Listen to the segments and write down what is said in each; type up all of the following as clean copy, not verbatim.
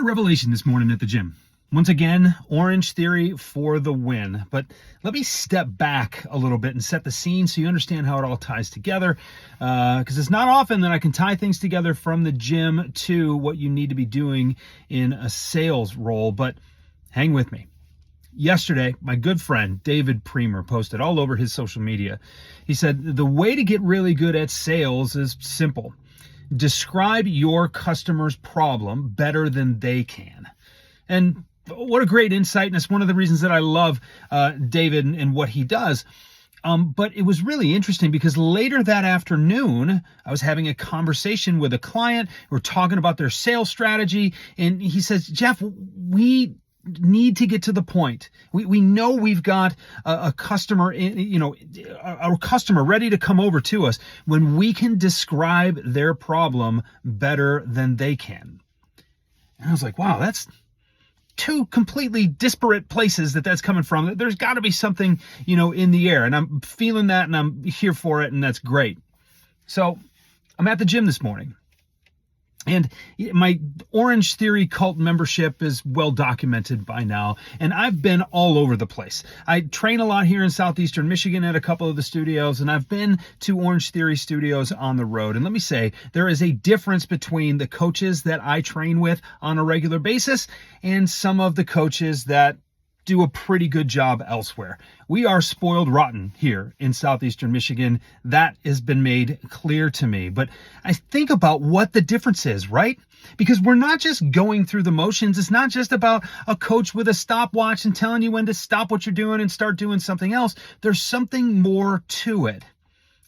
a revelation this morning at the gym. Once again, Orange Theory for the win. But let me step back a little bit and set the scene so you understand how it all ties together. Because it's not often that I can tie things together from the gym to what you need to be doing in a sales role. But hang with me. Yesterday, my good friend David Premer posted all over his social media. He said, the way to get really good at sales is simple. Describe your customer's problem better than they can. And what a great insight. And it's one of the reasons that I love David and what he does. But it was really interesting because later that afternoon, I was having a conversation with a client. We're talking about their sales strategy. And he says, Jeff, we need to get to the point. We know we've got a customer, our customer ready to come over to us when we can describe their problem better than they can. And I was like, wow, that's two completely disparate places that's coming from. There's got to be something, in the air. And I'm feeling that and I'm here for it. And that's great. So I'm at the gym this morning. And my Orange Theory cult membership is well documented by now, and I've been all over the place. I train a lot here in southeastern Michigan at a couple of the studios, and I've been to Orange Theory studios on the road. And let me say, there is a difference between the coaches that I train with on a regular basis and some of the coaches that do a pretty good job elsewhere. We are spoiled rotten here in southeastern Michigan. That has been made clear to me. But I think about what the difference is, right? Because we're not just going through the motions. It's not just about a coach with a stopwatch and telling you when to stop what you're doing and start doing something else. There's something more to it.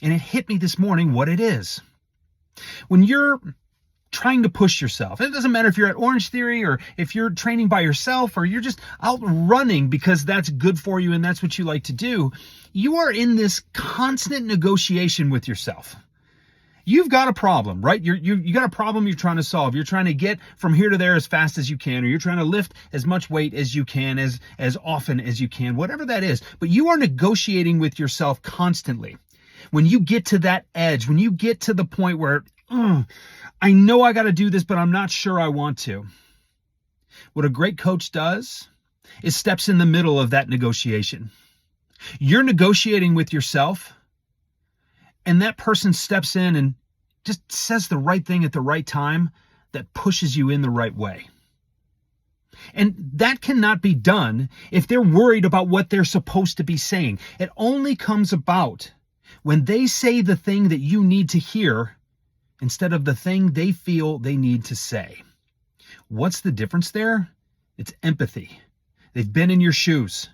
And it hit me this morning what it is. When you're trying to push yourself. It doesn't matter if you're at Orange Theory or if you're training by yourself or you're just out running because that's good for you and that's what you like to do. You are in this constant negotiation with yourself. You've got a problem, right? You got a problem you're trying to solve. You're trying to get from here to there as fast as you can, or you're trying to lift as much weight as you can, as often as you can, whatever that is. But you are negotiating with yourself constantly. When you get to that edge, when you get to the point where, I know I got to do this, but I'm not sure I want to. What a great coach does is steps in the middle of that negotiation. You're negotiating with yourself, and that person steps in and just says the right thing at the right time that pushes you in the right way. And that cannot be done if they're worried about what they're supposed to be saying. It only comes about when they say the thing that you need to hear instead of the thing they feel they need to say. What's the difference there? It's empathy. They've been in your shoes.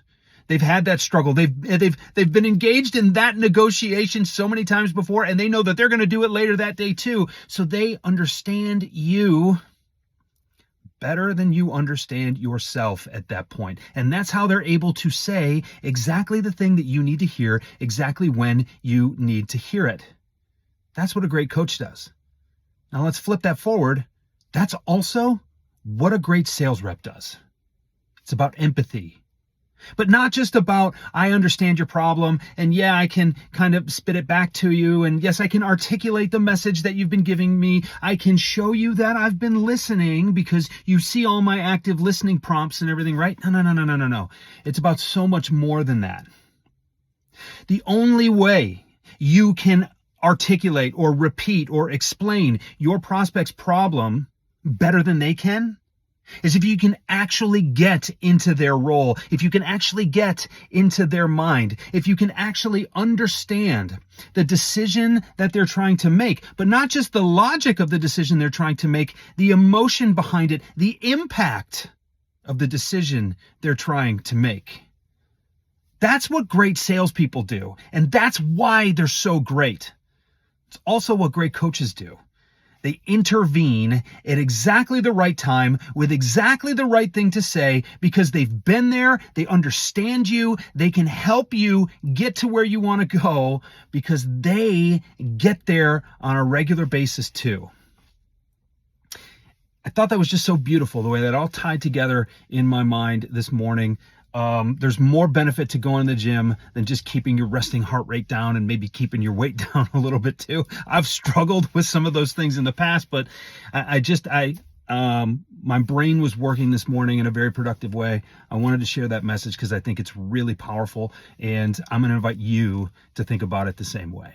They've had that struggle. They've been engaged in that negotiation so many times before, and they know that they're going to do it later that day too. So they understand you better than you understand yourself at that point. And that's how they're able to say exactly the thing that you need to hear, exactly when you need to hear it. That's what a great coach does. Now let's flip that forward. That's also what a great sales rep does. It's about empathy. But not just about, I understand your problem, and yeah, I can kind of spit it back to you, and yes, I can articulate the message that you've been giving me. I can show you that I've been listening because you see all my active listening prompts and everything, right? No. It's about so much more than that. The only way you can articulate or repeat or explain your prospect's problem better than they can is if you can actually get into their role, if you can actually get into their mind, if you can actually understand the decision that they're trying to make, but not just the logic of the decision they're trying to make, the emotion behind it, the impact of the decision they're trying to make. That's what great salespeople do, and that's why they're so great. It's also what great coaches do. They intervene at exactly the right time with exactly the right thing to say because they've been there, they understand you, they can help you get to where you want to go because they get there on a regular basis too. I thought that was just so beautiful, the way that all tied together in my mind this morning. There's more benefit to going to the gym than just keeping your resting heart rate down and maybe keeping your weight down a little bit too. I've struggled with some of those things in the past, but I my brain was working this morning in a very productive way. I wanted to share that message because I think it's really powerful, and I'm going to invite you to think about it the same way.